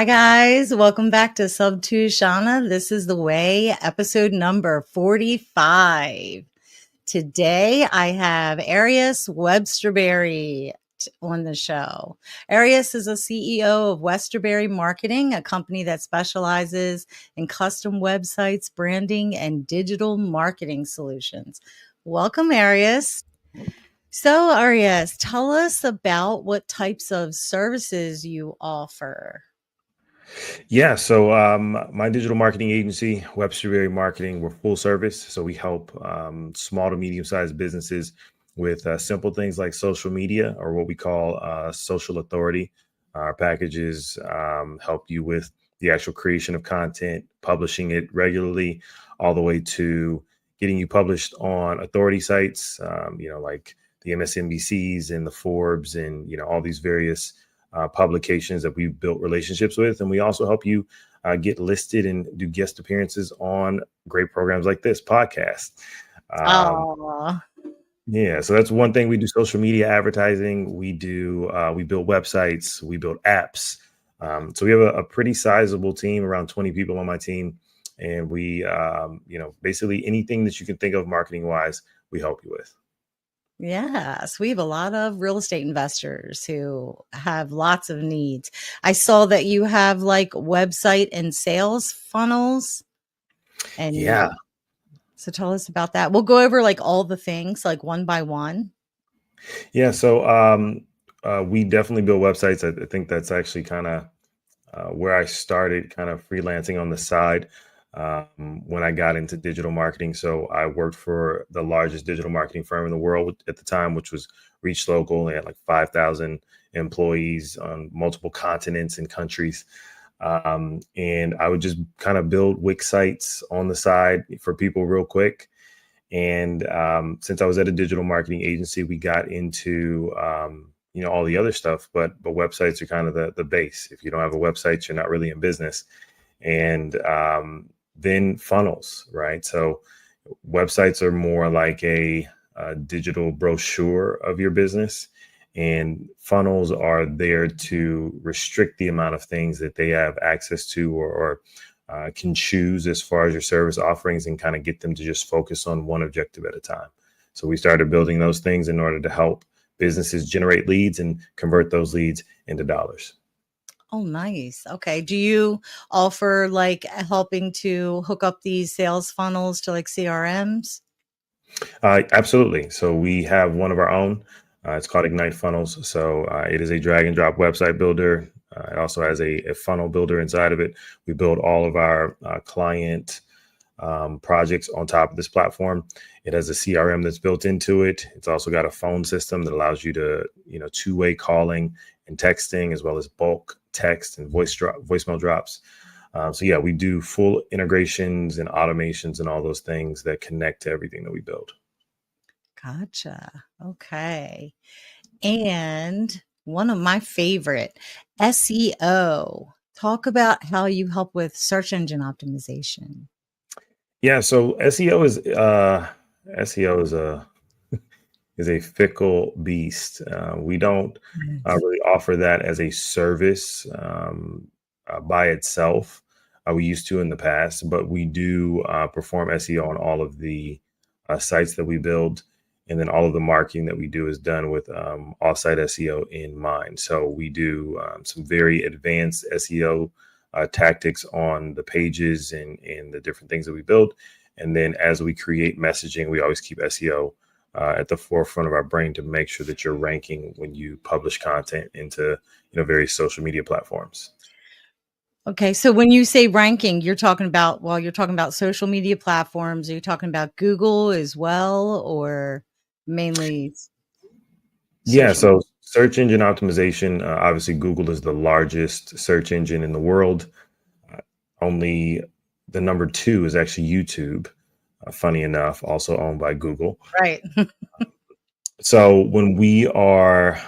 Hi, guys. Welcome back to Sub 2 Shauna. This is The Way, episode number 45. Today, I have Arias Websterberry on the show. Arias is a CEO of Websterberry Marketing, a company that specializes in custom websites, branding, and digital marketing solutions. Welcome, Arias. So, Arias, tell us about what types of services you offer. Yeah, so my digital marketing agency, Websterberry Marketing, we're full service. So we help small to medium sized businesses with simple things like social media or what we call social authority. Our packages help you with the actual creation of content, publishing it regularly, all the way to getting you published on authority sites, like the MSNBCs and the Forbes and, all these various publications that we've built relationships with. And we also help you get listed and do guest appearances on great programs like this podcast. Oh, Yeah, so that's one thing we do: social media advertising. We build websites, we build apps. So we have a pretty sizable team, around 20 people on my team. And we, basically anything that you can think of marketing wise, we help you with. yes. We have a lot of real estate investors who have lots of needs. I saw that you have like website and sales funnels. And Yeah. so tell us about that. We'll go over like all the things like one by one. Yeah. So we definitely build websites. I think that's actually kind of where I started kind of freelancing on the side when I got into digital marketing. So I worked for the largest digital marketing firm in the world at the time, which was Reach Local. They had like 5,000 employees on multiple continents and countries. And I would just kind of build Wix sites on the side for people real quick. And since I was at a digital marketing agency, we got into all the other stuff, but websites are kind of the base. If you don't have a website, you're not really in business. And then funnels, right? So websites are more like a digital brochure of your business, and funnels are there to restrict the amount of things that they have access to or can choose as far as your service offerings, and kind of get them to just focus on one objective at a time. So we started building those things in order to help businesses generate leads and convert those leads into dollars. Oh, nice. Okay. Do you offer like helping to hook up these sales funnels to like CRMs? Absolutely. So we have one of our own. It's called Ignite Funnels. So it is a drag and drop website builder. It also has a funnel builder inside of it. We build all of our client projects on top of this platform. It has a CRM that's built into it. It's also got a phone system that allows you to, two-way calling and texting, as well as bulk text and voicemail drops. So yeah, we do full integrations and automations and all those things that connect to everything that we build. Gotcha. Okay. And one of my favorite, SEO. Talk about how you help with search engine optimization. Yeah, so SEO is a fickle beast. We don't Yes. really offer that as a service by itself. We used to in the past, but we do perform SEO on all of the sites that we build. And then all of the marketing that we do is done with off-site SEO in mind. So we do some very advanced SEO tactics on the pages and the different things that we build. And then as we create messaging, we always keep SEO at the forefront of our brain to make sure that you're ranking when you publish content into various social media platforms. Okay. So when you say ranking, you're talking about social media platforms. Are you talking about Google as well, or mainly Yeah, social? so search engine optimization. Obviously, Google is the largest search engine in the world. Uh, Only the number two is actually YouTube. Funny enough, also owned by Google. Right. So when we are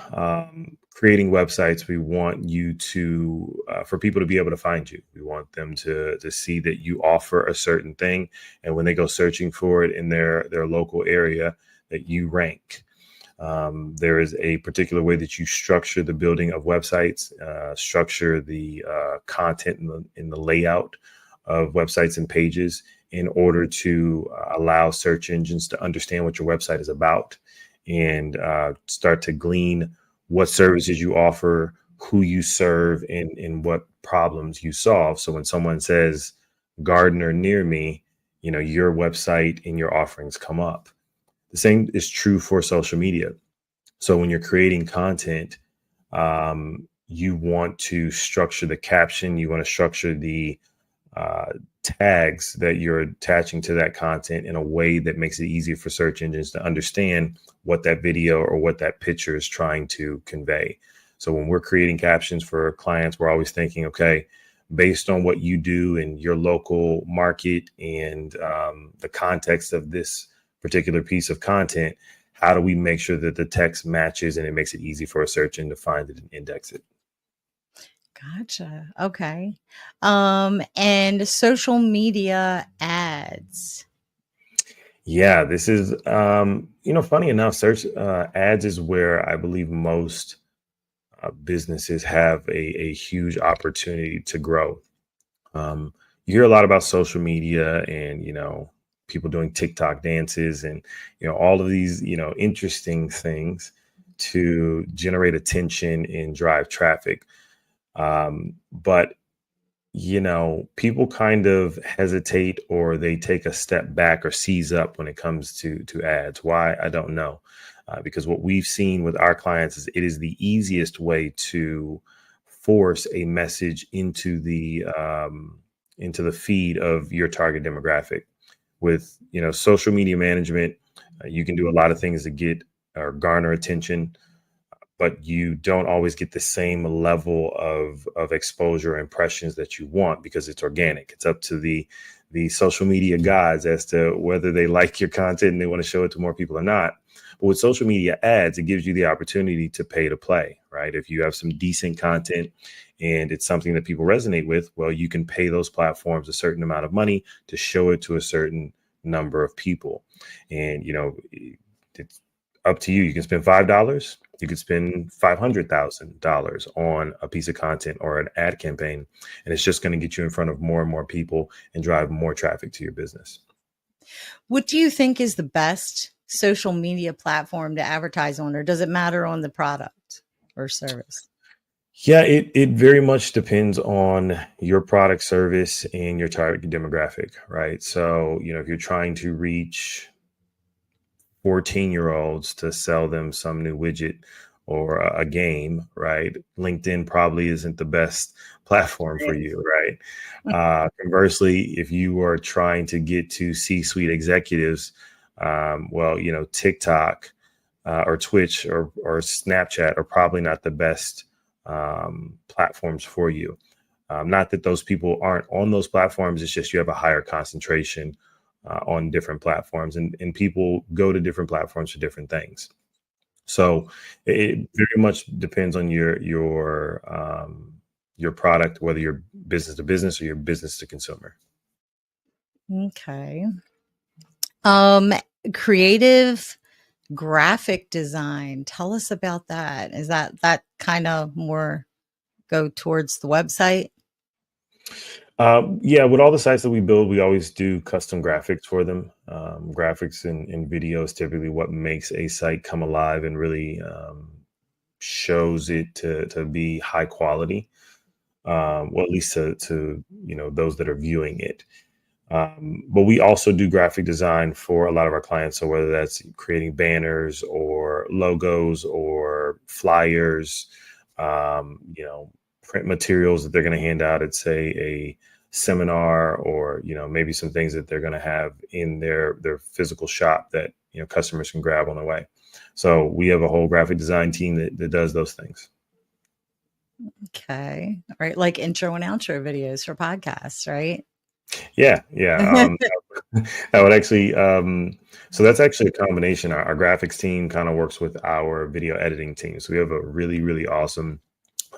creating websites, we want you to for people to be able to find you. We want them to see that you offer a certain thing, and when they go searching for it in their local area, that you rank. There is a particular way that you structure the building of websites, structure the content in the layout of websites and pages in order to allow search engines to understand what your website is about and start to glean what services you offer, who you serve, and what problems you solve. So when someone says gardener near me, your website and your offerings come up. The same is true for social media. So when you're creating content, you want to structure the caption, you want to structure the tags that you're attaching to that content in a way that makes it easier for search engines to understand what that video or what that picture is trying to convey. So when we're creating captions for clients, we're always thinking, okay, based on what you do in your local market and the context of this particular piece of content, how do we make sure that the text matches and it makes it easy for a search engine to find it and index it? Gotcha. Okay. And social media ads. Yeah, this is, funny enough, search ads is where I believe most businesses have a huge opportunity to grow. You hear a lot about social media and, people doing TikTok dances and, all of these, interesting things to generate attention and drive traffic. But people kind of hesitate or they take a step back or seize up when it comes to ads. Why? I don't know. Because what we've seen with our clients is it is the easiest way to force a message into the feed of your target demographic. With social media management, you can do a lot of things to get or garner attention, but you don't always get the same level of exposure or impressions that you want because it's organic. It's up to the social media gods as to whether they like your content and they want to show it to more people or not. But with social media ads, it gives you the opportunity to pay to play, right? If you have some decent content and it's something that people resonate with, well, you can pay those platforms a certain amount of money to show it to a certain number of people. And, it's up to you. You can spend $5. You could spend $500,000 on a piece of content or an ad campaign, and it's just going to get you in front of more and more people and drive more traffic to your business. What do you think is the best social media platform to advertise on, or does it matter on the product or service? Yeah, it very much depends on your product, service, and your target demographic, right? So, if you're trying to reach 14-year-olds to sell them some new widget or a game, right? LinkedIn probably isn't the best platform for you, right? Conversely, if you are trying to get to C-suite executives, well, TikTok or Twitch or Snapchat are probably not the best platforms for you. Not that those people aren't on those platforms, it's just you have a higher concentration on different platforms, and people go to different platforms for different things. So it very much depends on your product, whether you're business to business or you're business to consumer. Okay. Creative graphic design. Tell us about that. Is that kind of more go towards the website? Yeah, with all the sites that we build, we always do custom graphics for them. Graphics and videos typically what makes a site come alive and really shows it to be high quality. Well, at least to those that are viewing it. But we also do graphic design for a lot of our clients. So whether that's creating banners or logos or flyers, print materials that they're going to hand out at, say, a seminar, or maybe some things that they're going to have in their physical shop that customers can grab on the way. So we have a whole graphic design team that does those things. Okay. All right. Like intro and outro videos for podcasts, right? Yeah. I would actually, so that's actually a combination. Our graphics team kind of works with our video editing team. So we have a really, really awesome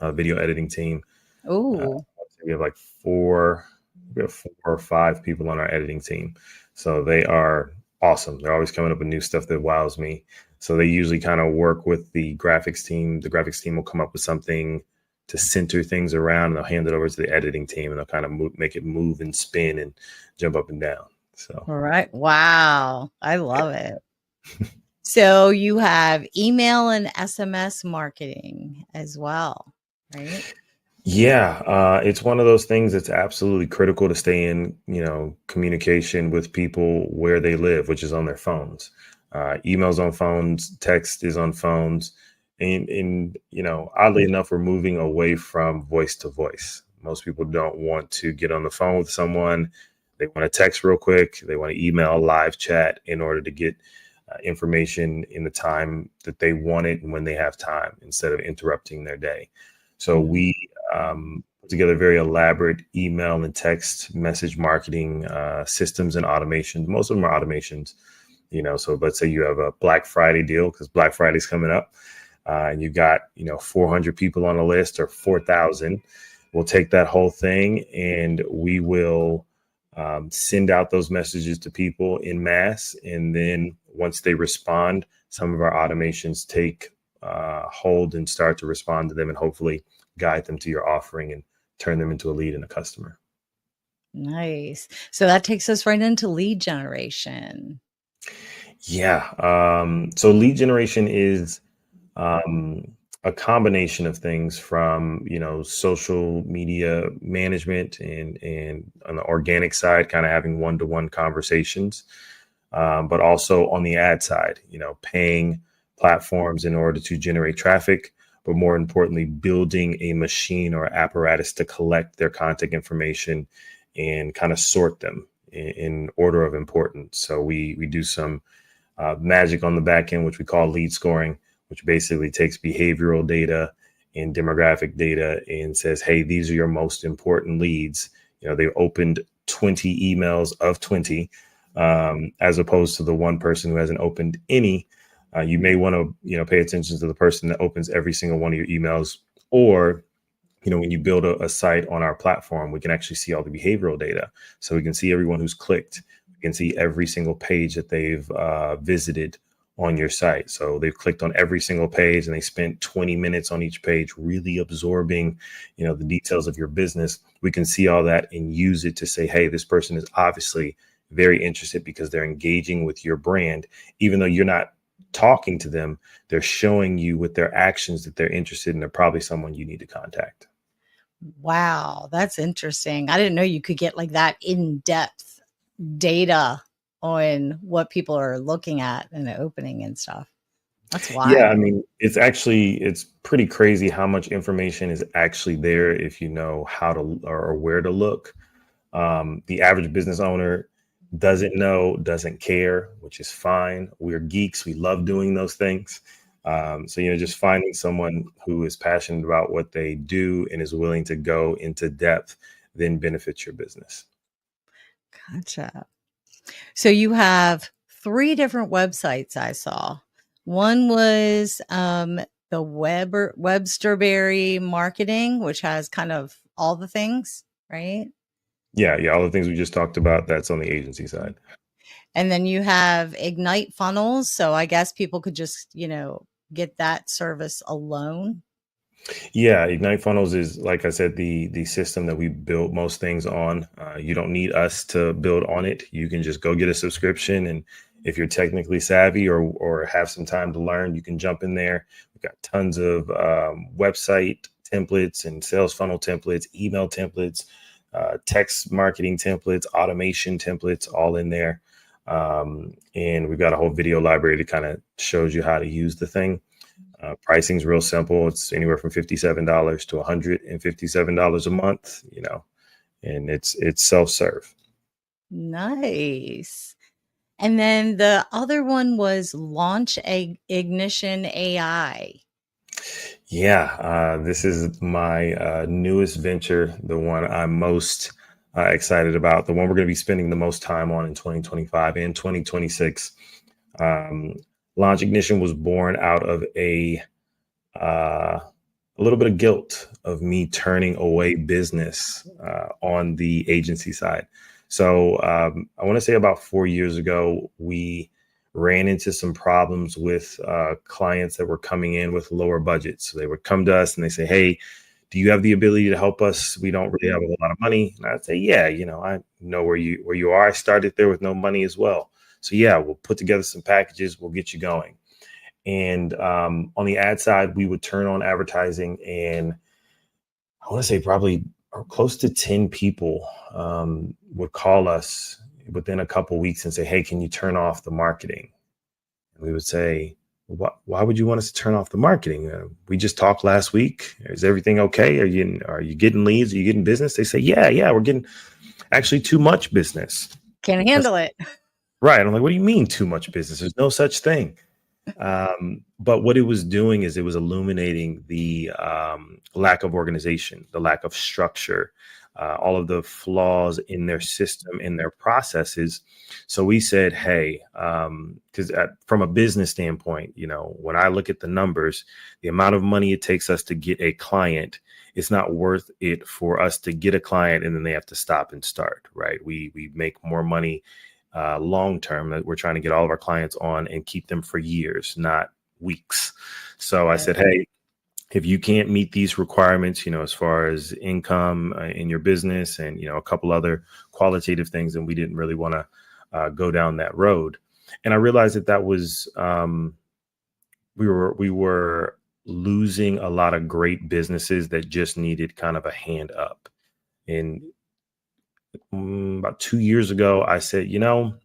video editing team. Oh, We have like four or five people on our editing team. So they are awesome. They're always coming up with new stuff that wows me. So they usually kind of work with the graphics team. The graphics team will come up with something to center things around, and they'll hand it over to the editing team, and they'll kind of make it move and spin and jump up and down. So, All right. Wow. I love it. So you have email and SMS marketing as well, right? yeah, it's one of those things that's absolutely critical to stay in, communication with people where they live, which is on their phones. Emails on phones, text is on phones, and oddly enough, we're moving away from voice to voice. Most people don't want to get on the phone with someone. They want to text real quick. They want to email, live chat in order to get information in the time that they want it and when they have time, instead of interrupting their day. So we put together very elaborate email and text message marketing systems and automations. Most of them are automations. So let's say you have a Black Friday deal, because Black Friday's coming up, and you got 400 people on a list, or 4,000. We'll take that whole thing and we will send out those messages to people in mass, and then once they respond, some of our automations take hold and start to respond to them, and hopefully guide them to your offering and turn them into a lead and a customer. Nice. So that takes us right into lead generation. Yeah. So lead generation is a combination of things, from, social media management and on the organic side, kind of having one-to-one conversations, but also on the ad side, paying platforms in order to generate traffic, but more importantly, building a machine or apparatus to collect their contact information and kind of sort them in order of importance. So we do some magic on the back end, which we call lead scoring, which basically takes behavioral data and demographic data and says, hey, these are your most important leads. They opened 20 emails of 20, as opposed to the one person who hasn't opened any. You may want to, pay attention to the person that opens every single one of your emails. Or, when you build a site on our platform, we can actually see all the behavioral data. So we can see everyone who's clicked. We can see every single page that they've visited on your site. So they've clicked on every single page and they spent 20 minutes on each page, really absorbing, the details of your business. We can see all that and use it to say, hey, this person is obviously very interested because they're engaging with your brand. Even though you're not talking to them, they're showing you with their actions that they're interested, and they're probably someone you need to contact. Wow, that's interesting. I didn't know you could get like that in-depth data on what people are looking at in the opening and stuff. That's Yeah, I wild. mean, it's pretty crazy how much information is actually there if you know how to or where to look. The average business owner doesn't know, doesn't care, which is fine. We're geeks. We love doing those things. So, just finding someone who is passionate about what they do and is willing to go into depth then benefits your business. Gotcha. So you have 3 different websites I saw. One was, the Websterberry Marketing, which has kind of all the things, right? Yeah, yeah. All the things we just talked about, that's on the agency side. And then you have Ignite Funnels, so I guess people could just, get that service alone. Yeah, Ignite Funnels is, like I said, the system that we build most things on. You don't need us to build on it. You can just go get a subscription, and if you're technically savvy or have some time to learn, you can jump in there. We've got tons of website templates and sales funnel templates, email templates, text marketing templates, automation templates, all in there. And we've got a whole video library that kind of shows you how to use the thing. Pricing is real simple. It's anywhere from $57 to $157 a month, and it's self-serve. Nice. And then the other one was Launch Ignition AI. Yeah, this is my newest venture, the one I'm most excited about, the one we're going to be spending the most time on in 2025 and 2026. Launch Ignition was born out of a little bit of guilt of me turning away business on the agency side. So I want to say about 4 years ago, we ran into some problems with clients that were coming in with lower budgets. So they would come to us and they say, hey, do you have the ability to help us? We don't really have a whole lot of money. And I'd say, yeah, I know where you are. I started there with no money as well. So yeah, we'll put together some packages. We'll get you going. And on the ad side, we would turn on advertising, and I want to say probably close to 10 people would call us within a couple of weeks and say, hey, can you turn off the marketing? And we would say, why would you want us to turn off the marketing? We just talked last week. Is everything okay? Are you getting leads? Are you getting business? They say, yeah, we're getting actually too much business. Can't handle it. Right. I'm like, what do you mean too much business? There's no such thing. But what it was doing is it was illuminating the lack of organization, the lack of structure, all of the flaws in their system, in their processes. So we said, hey, because from a business standpoint, when I look at the numbers, the amount of money it takes us to get a client, it's not worth it for us to get a client and then they have to stop and start, right? We make more money long term that we're trying to get all of our clients on and keep them for years, not weeks. So I said, hey, if you can't meet these requirements, as far as income in your business and, a couple other qualitative things, then we didn't really want to go down that road. And I realized that was we were losing a lot of great businesses that just needed kind of a hand up. And about 2 years ago, I said, I'm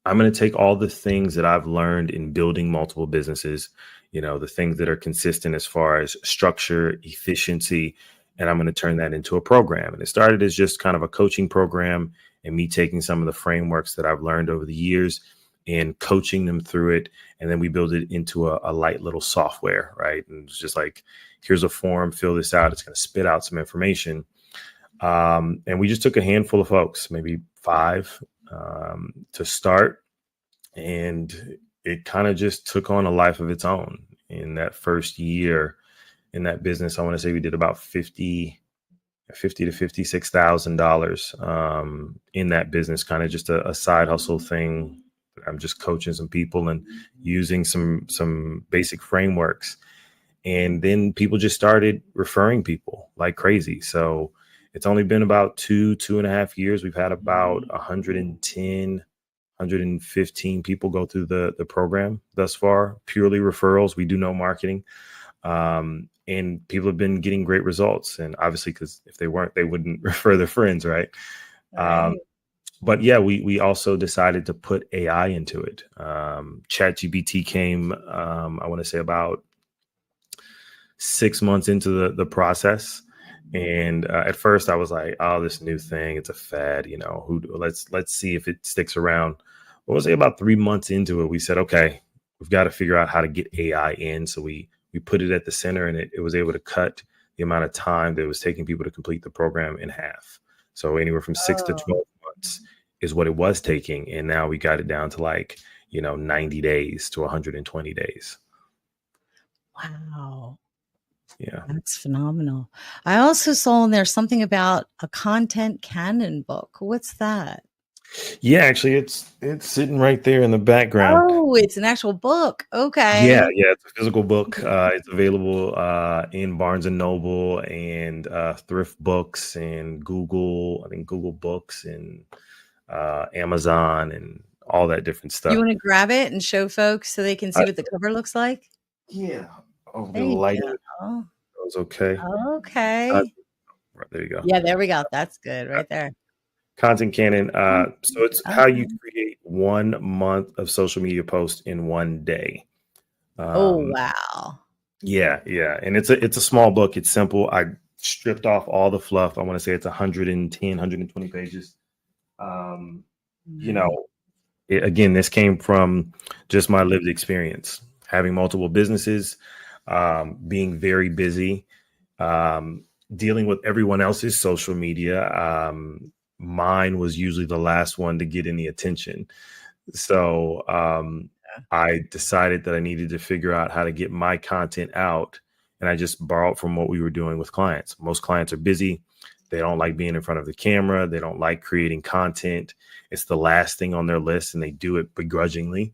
going to take all the things that I've learned in building multiple businesses, the things that are consistent as far as structure, efficiency, and I'm going to turn that into a program. And it started as just kind of a coaching program and me taking some of the frameworks that I've learned over the years and coaching them through it. And then we build it into a light little software, right? And it's just like, here's a form, fill this out. It's going to spit out some information. And we just took a handful of folks, maybe 5, to start. And it kind of just took on a life of its own. In that first year in that business, I want to say we did about $50,000 to $56,000 in that business, kind of just a side hustle thing. I'm just coaching some people and using some basic frameworks. And then people just started referring people like crazy. So it's only been about 2.5 years. We've had about 115 people go through the program thus far, purely referrals. We do no marketing. And people have been getting great results. And obviously, because if they weren't, they wouldn't refer their friends, right? But yeah, we also decided to put AI into it. ChatGPT came, I want to say about 6 months into the process. And at first I was like, oh, this new thing, it's a fad, let's see if it sticks around. I was about 3 months into it. We said, okay, we've got to figure out how to get AI in. So we put it at the center, and it was able to cut the amount of time that it was taking people to complete the program in half. So anywhere from 6 to 12 months is what it was taking. And now we got it down to 90 days to 120 days. Wow. Yeah. That's phenomenal. I also saw in there something about a content canon book. What's that? Yeah, actually it's sitting right there in the background. Oh, it's an actual book. Okay. Yeah, it's a physical book. It's available in Barnes and Noble and Thrift Books and Google, I think Google Books and Amazon and all that different stuff. You want to grab it and show folks so they can see what the cover looks like? Yeah. Oh, the There you lighting. go. That was okay. Okay. Right, there you go. Yeah, there we go. That's good right there. Content canon. So it's how you create 1 month of social media posts in 1 day. Oh, wow. Yeah. And it's a small book. It's simple. I stripped off all the fluff. I want to say it's 110, 120 pages. Again, this came from just my lived experience, having multiple businesses, being very busy, dealing with everyone else's social media. Mine was usually the last one to get any attention. So I decided that I needed to figure out how to get my content out. And I just borrowed from what we were doing with clients. Most clients are busy. They don't like being in front of the camera. They don't like creating content. It's the last thing on their list, and they do it begrudgingly.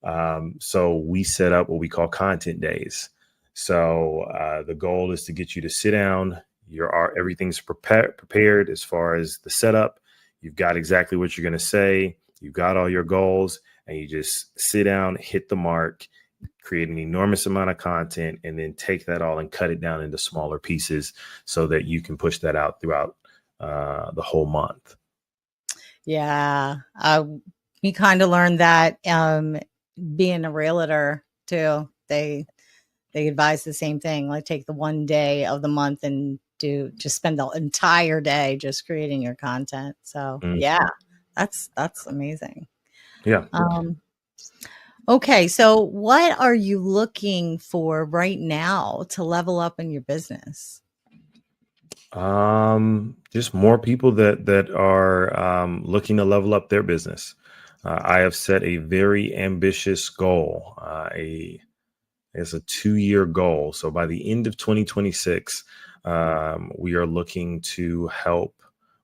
So we set up what we call content days. So the goal is to get you to sit down. Everything's prepared as far as the setup. You've got exactly what you're going to say. You've got all your goals, and you just sit down, hit the mark, create an enormous amount of content, and then take that all and cut it down into smaller pieces so that you can push that out throughout the whole month. Yeah. We kind of learned that being a realtor too. They advise the same thing, like take the one day of the month and just spend the entire day just creating your content. So yeah, that's amazing. Yeah. Okay. So what are you looking for right now to level up in your business? Just more people that are looking to level up their business. I have set a very ambitious goal. It's a 2-year goal. So by the end of 2026, we are looking to help.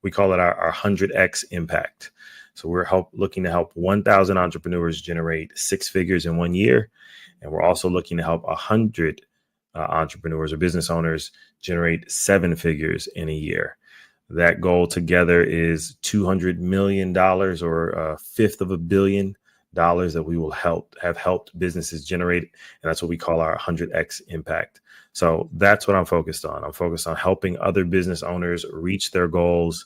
We call it our 100x impact. So we're looking to help 1,000 entrepreneurs generate 6 figures in 1 year, and we're also looking to help 100 entrepreneurs or business owners generate 7 figures in a year. That goal together is $200 million, or a fifth of $1 billion that we will have helped businesses generate. And that's what we call our 100x impact. So that's what I'm focused on. I'm focused on helping other business owners reach their goals,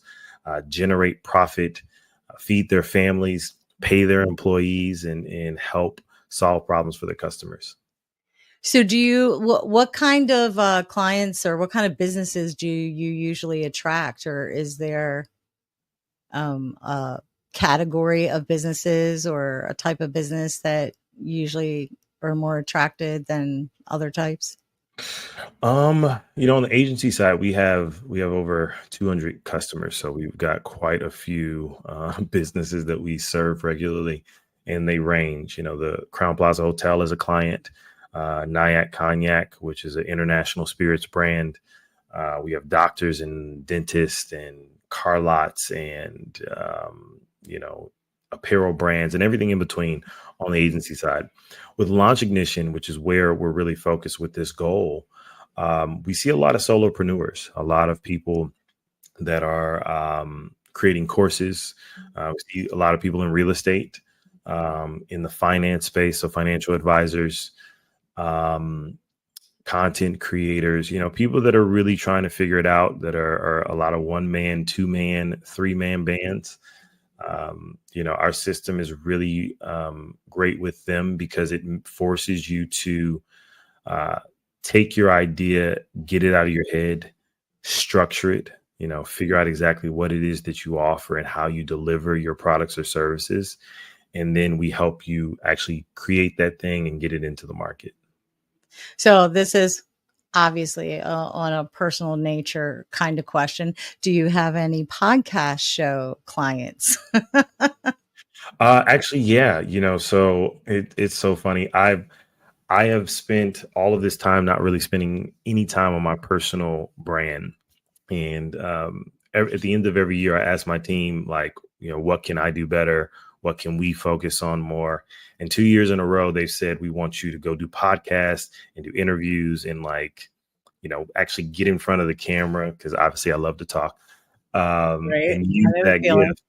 generate profit, feed their families, pay their employees, and help solve problems for their customers. So what kind of clients or what kind of businesses do you usually attract, or is there a category of businesses or a type of business that usually are more attracted than other types? On the agency side, we have over 200 customers, so we've got quite a few businesses that we serve regularly, and they range. The Crown Plaza Hotel is a client, Nyack Cognac, which is an international spirits brand. We have doctors and dentists and car lots and apparel brands and everything in between on the agency side. With Launch Ignition, which is where we're really focused with this goal, we see a lot of solopreneurs, a lot of people that are creating courses. We see a lot of people in real estate, in the finance space, so financial advisors, content creators, people that are really trying to figure it out, that are a lot of 1-man, 2-man, 3-man bands. Our system is really great with them because it forces you to take your idea, get it out of your head, structure it, figure out exactly what it is that you offer and how you deliver your products or services. And then we help you actually create that thing and get it into the market. So this is obviously on a personal nature kind of question. Do you have any podcast show clients? Actually, yeah, so it's so funny. I have spent all of this time not really spending any time on my personal brand. And at the end of every year, I ask my team, like, what can I do better? What can we focus on more? And 2 years in a row, they've said, we want you to go do podcasts and do interviews and actually get in front of the camera, because obviously I love to talk, Right. and use that gift.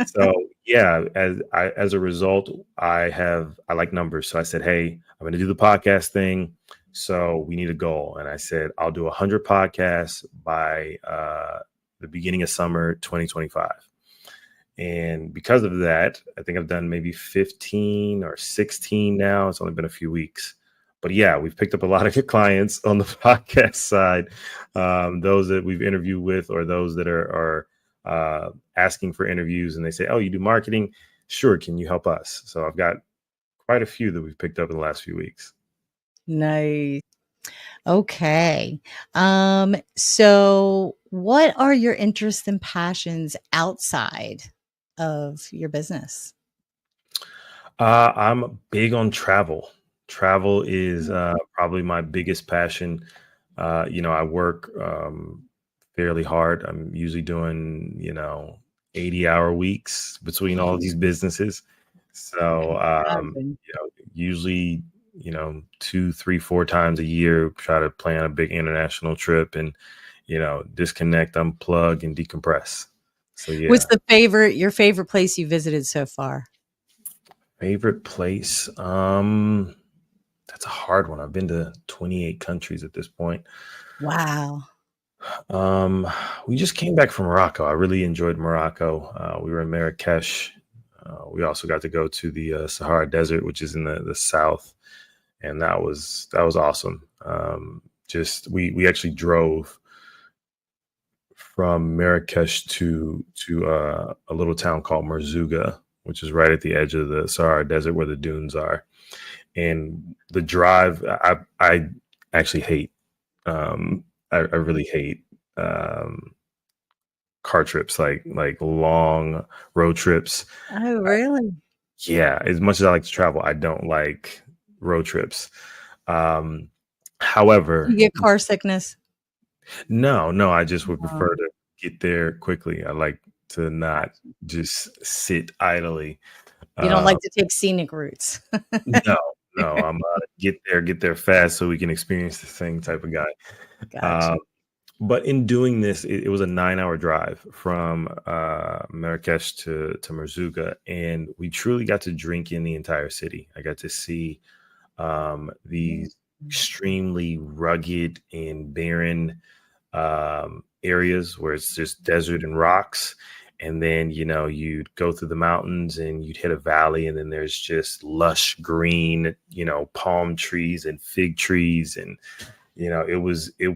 So yeah, as a result, I like numbers. So I said, hey, I'm going to do the podcast thing. So we need a goal. And I said, I'll do 100 podcasts by the beginning of summer 2025. And because of that, I think I've done maybe 15 or 16 now. It's only been a few weeks. But yeah, we've picked up a lot of good clients on the podcast side, those that we've interviewed with, or those that are asking for interviews, and they say, oh, you do marketing? Sure. Can you help us? So I've got quite a few that we've picked up in the last few weeks. Nice. Okay. So what are your interests and passions outside of your business? I'm big on travel. Travel is probably my biggest passion. I work fairly hard. I'm usually doing, 80-hour weeks between all these businesses. So, Imagine. usually, 2, 3, 4 times a year, try to plan a big international trip and, disconnect, unplug, and decompress. So What's yeah, your favorite place you visited so far? favorite place. That's a hard one. I've been to 28 countries at this point. Wow. Um, we just came back from Morocco. I really enjoyed Morocco. We were in Marrakesh. We also got to go to the Sahara Desert, which is in the south, and that was awesome. Just we actually drove from Marrakesh to a little town called Merzouga, which is right at the edge of the Sahara Desert where the dunes are. And the drive, I actually hate. I really hate um, car trips, like long road trips. Oh, really? Yeah, as much as I like to travel, I don't like road trips. Um, You however, get car sickness? no, no, I just would Oh, prefer to get there quickly. I like to not gotcha. just sit idly. You don't Uh, like to take scenic routes. no, no, I'm get there fast so we can experience the thing type of guy. Gotcha. Uh, but in doing this, it was a 9-hour drive from Marrakesh to Merzouga, and we truly got to drink in the entire city. I got to see Mhm. these extremely rugged and barren areas where it's just desert and rocks. And then, you'd go through the mountains and you'd hit a valley, and then there's just lush green, palm trees and fig trees. And, it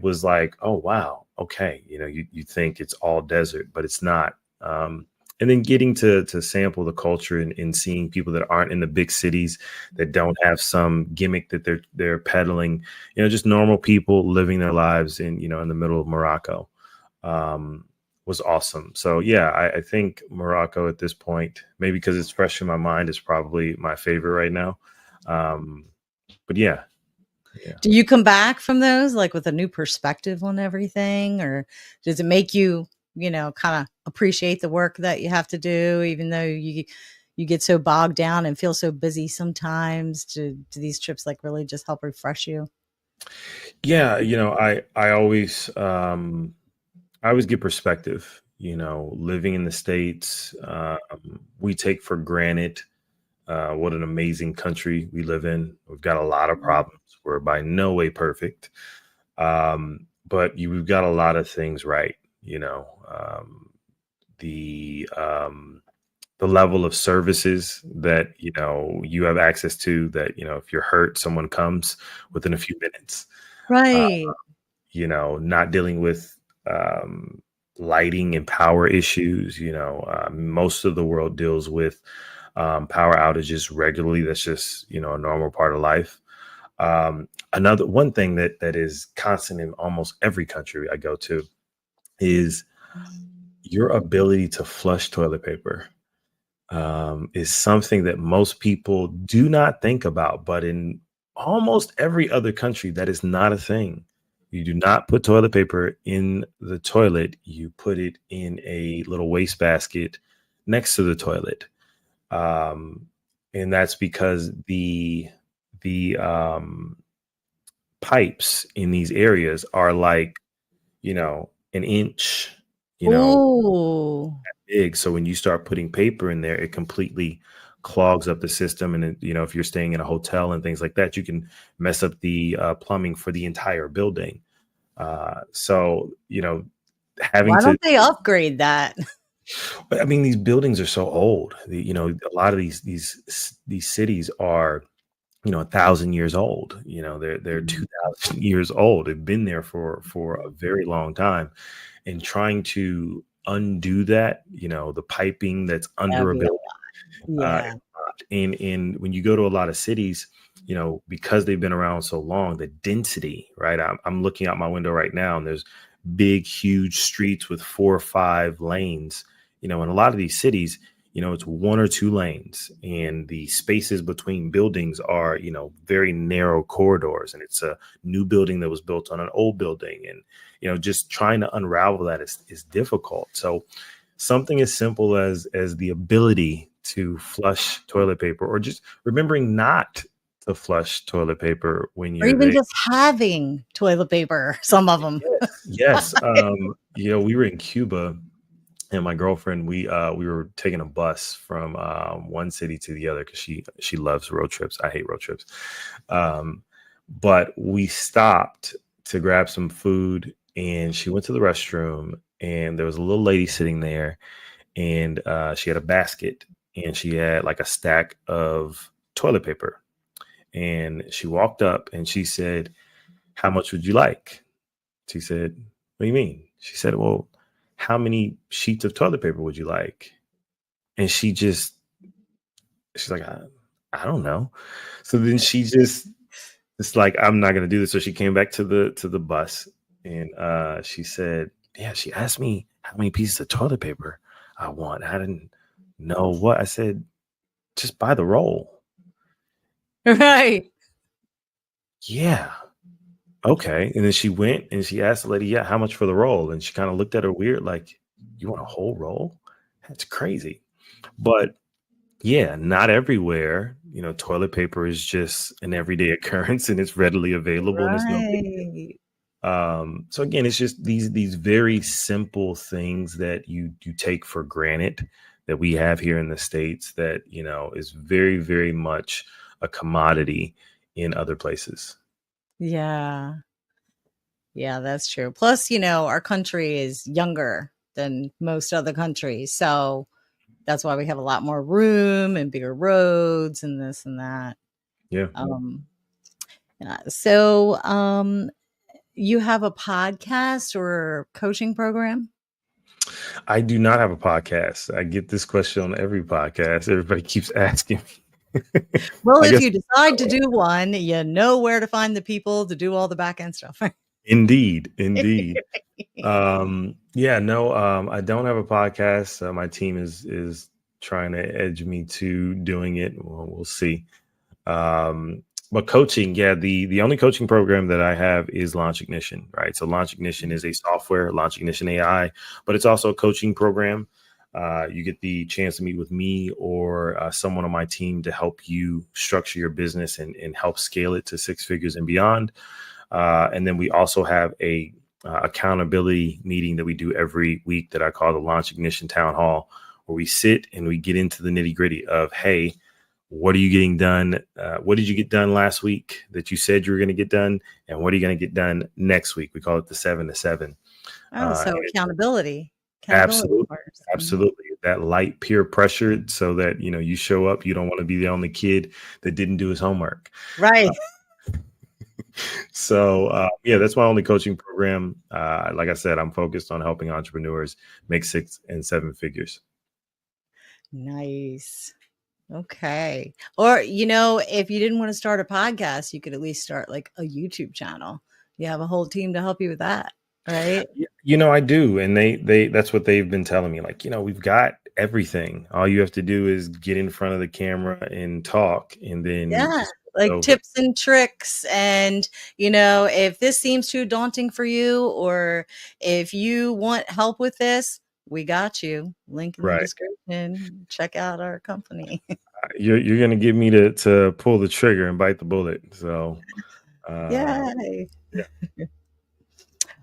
was like, oh, wow. Okay. You think it's all desert, but it's not. And then getting to sample the culture and seeing people that aren't in the big cities that don't have some gimmick that they're peddling, just normal people living their lives in the middle of Morocco, um, was awesome. So yeah, I think Morocco at this point, maybe because it's fresh in my mind, is probably my favorite right now. Um, but yeah, yeah. Do you come back from those, like, with a new perspective on everything, or does it make you, kinda appreciate the work that you have to do even though you get so bogged down and feel so busy sometimes? Do these trips, like, really just help refresh you? Yeah, I always get perspective. Living in the States, we take for granted what an amazing country we live in. We've got a lot of Mhm. problems. We're by no way perfect. But we've got a lot of things right. The the level of services that you have access to, that if you're hurt, someone comes within a few minutes. Uh, Right. not dealing with um, lighting and power issues. Most of the world deals with power outages regularly. That's just a normal part of life. Another one thing that is constant in almost every country I go to is your ability to flush toilet paper. Is something that most people do not think about, but in almost every other country, that is not a thing. You do not put toilet paper in the toilet. You put it in a little wastebasket next to the toilet. Um, and that's because the pipes in these areas are like, an inch, you know, Ooh. big. So when you start putting paper in there, it completely clogs up the system. And if you're staying in a hotel and things like that, you can mess up the plumbing for the entire building. So having Why to, don't they upgrade that? I mean, these buildings are so old. A lot of these cities are 1,000 years old. They're Mhm. 2,000 years old. They've been there for a very long time, and trying to undo that, the piping that's That'd under a be a building. yeah. And when you go to a lot of cities, because they've been around so long, the density, right? I'm looking out my window right now, and there's big, huge streets with 4 or 5 lanes. In a lot of these cities, it's 1 or 2 lanes, and the spaces between buildings are, very narrow corridors, and it's a new building that was built on an old building, and just trying to unravel that is difficult. So something as simple as the ability to flush toilet paper, or just remembering not to flush toilet paper when or you're even there. just having toilet paper, some of them. Yes, yes. We were in Cuba, and my girlfriend, we were taking a bus from one city to the other because she loves road trips. I hate road trips. Um, but we stopped to grab some food, and she went to the restroom, and there was a little lady sitting there, and she had a basket, and she had like a stack of toilet paper, and she walked up and she said, "How much would you like?" She said, "What do you mean?" She said, "Well, how many sheets of toilet paper would you like?" And she's like, I don't know. So then she just, it's like, I'm not gonna do this. So she came back to the bus, and she said, "Yeah." She asked me how many pieces of toilet paper I want. I didn't know what. I said, "Just buy the roll." Right. Yeah. Okay. And then she went and she asked the lady, "Yeah, how much for the roll?" And she kind of looked at her weird, like, "You want a whole roll? That's crazy." But yeah, not everywhere, toilet paper is just an everyday occurrence and it's readily available and it's no big deal. Right. So again, it's just these very simple things that you take for granted that we have here in the States that, is very, very much a commodity in other places. Yeah. Yeah, that's true. Plus, our country is younger than most other countries. So that's why we have a lot more room and bigger roads and this and that. Yeah. Um, yeah. So, you have a podcast or coaching program? I do not have a podcast. I get this question on every podcast. Everybody keeps asking me. Well, I if guess you decide to do one, you know where to find the people to do all the back end stuff. indeed, indeed. Yeah, no, I don't have a podcast. My team is trying to edge me to doing it. Well, we'll see. But coaching, yeah, the only coaching program that I have is Launch Ignition, right? So Launch Ignition is a software, Launch Ignition AI, but it's also a coaching program. You get the chance to meet with me or someone on my team to help you structure your business and help scale it to six figures and beyond. And then we also have a accountability meeting that we do every week that I call the Launch Ignition Town Hall, where we sit and we get into the nitty gritty of, hey, what are you getting done? What did you get done last week that you said you were going to get done? And what are you going to get done next week? We call it the 7 to 7. Oh, so And accountability. Accountability absolutely, partners. Mhm. absolutely. That light peer pressure so that, you show up, you don't want to be the only kid that didn't do his homework. Right. So yeah, that's my only coaching program. Like I said, I'm focused on helping entrepreneurs make 6 and 7 figures. Nice. Okay. Or, if you didn't want to start a podcast, you could at least start like a YouTube channel. You have a whole team to help you with that, right? I do, and they that's what they've been telling me. Like, we've got everything. All you have to do is get in front of the camera and talk, and then Yeah. just Like over. tips and tricks. And, if this seems too daunting for you, or if you want help with this, we got you. Link in the Right. description. Check out our company. You're gonna get me to pull the trigger and bite the bullet. So Yay. yeah.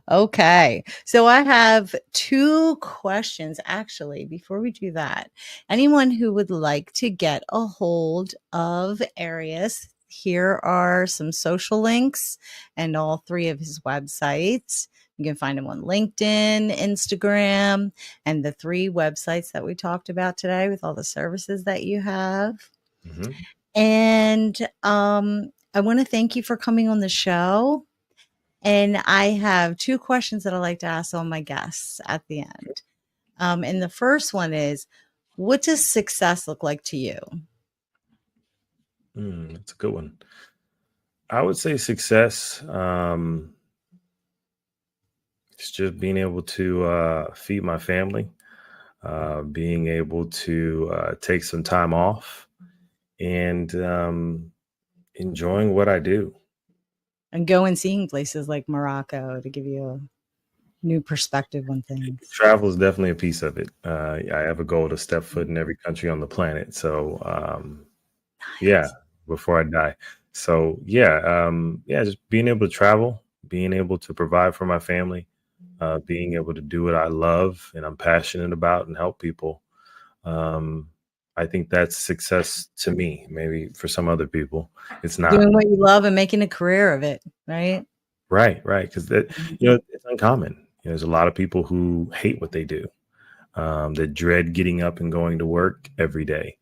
Okay. So I have two questions actually. Before we do that, anyone who would like to get a hold of Arias, here are some social links and all three of his websites. You can find him on LinkedIn, Instagram, and the three websites that we talked about today with all the services that you have. Mhm. And I want to thank you for coming on the show. And I have two questions that I like to ask all my guests at the end. And the first one is, what does success look like to you? That's a good one. I would say success. It's just being able to feed my family, being able to take some time off, and enjoying what I do. And go and seeing places like Morocco to give you a new perspective on things. Travel is definitely a piece of it. I have a goal to step foot in every country on the planet. So, yeah, Nice. before I die. So yeah, just being able to travel, being able to provide for my family, being able to do what I love and I'm passionate about and help people. Um, I think that's success to me. Maybe for some other people, it's not. Doing what you love and making a career of it, right? Right, right. Because that, Mhm. it's uncommon. There's a lot of people who hate what they do, that dread getting up and going to work every day.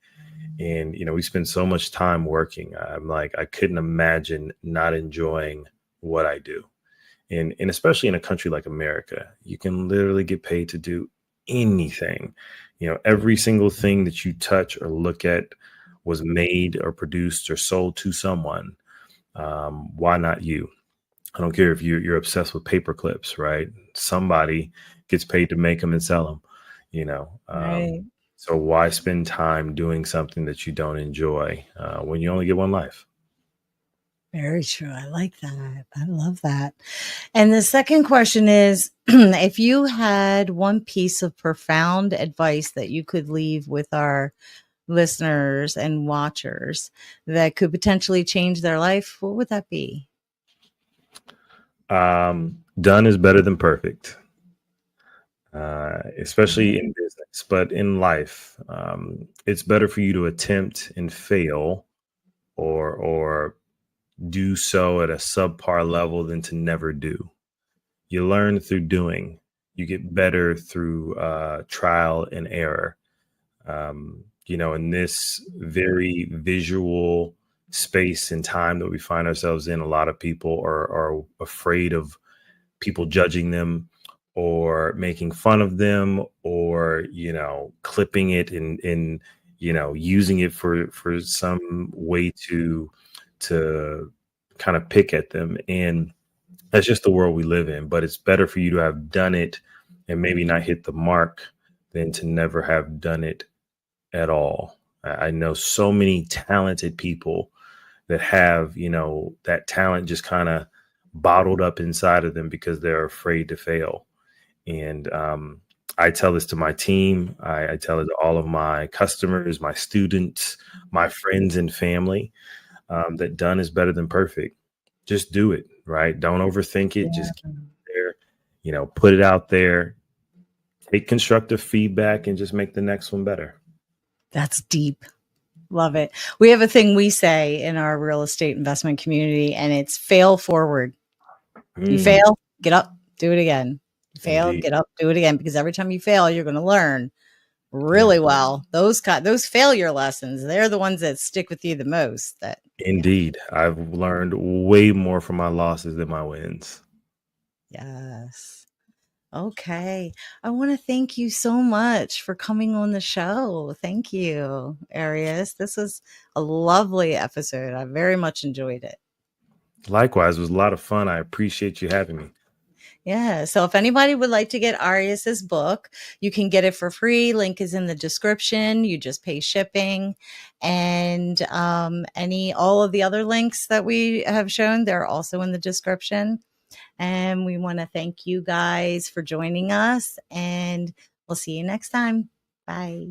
And we spend so much time working. I'm like, I couldn't imagine not enjoying what I do. And especially in a country like America, you can literally get paid to do anything. Every single thing that you touch or look at was made or produced or sold to someone. Why not you? I don't care if you're obsessed with paper clips, right? Somebody gets paid to make them and sell them. You know, um, Right. so why spend time doing something that you don't enjoy when you only get one life? Very true. I like that. I love that. And the second question is if you had one piece of profound advice that you could leave with our listeners and watchers that could potentially change their life, what would that be? Done is better than perfect, especially Mhm. in business, but in life, it's better for you to attempt and fail, or do so at a subpar level than to never do. You learn through doing. You get better through trial and error. In this very visual space and time that we find ourselves in, a lot of people are afraid of people judging them or making fun of them, or clipping it and using it for some way to kind of pick at them. And that's just the world we live in. But it's better for you to have done it and maybe not hit the mark than to never have done it at all. I know so many talented people that have, that talent just kind of bottled up inside of them because they're afraid to fail. And I tell this to my team. I tell it to all of my customers, my students, my friends and family, that done is better than perfect. Just do it, right? Don't overthink it. Yeah, Just get there, put it out there, take constructive feedback, and just make the next one better. that's deep. Love it. We have a thing we say in our real estate investment community, and it's fail forward. You Mm, fail, get up, do it again. You fail, indeed. get up, do it again. Because every time you fail, you're going to learn Yeah, really well. Those failure lessons, they're the ones that stick with you the most. That yeah, indeed. I've learned way more from my losses than my wins. yes. Okay. I want to thank you so much for coming on the show. Thank you, Arias. This was a lovely episode. I very much enjoyed it. Likewise, it was a lot of fun. I appreciate you having me. Yeah. So if anybody would like to get Arias's book, you can get it for free. Link is in the description. You just pay shipping. And any all of the other links that we have shown, they're also in the description. And we want to thank you guys for joining us. And we'll see you next time. Bye.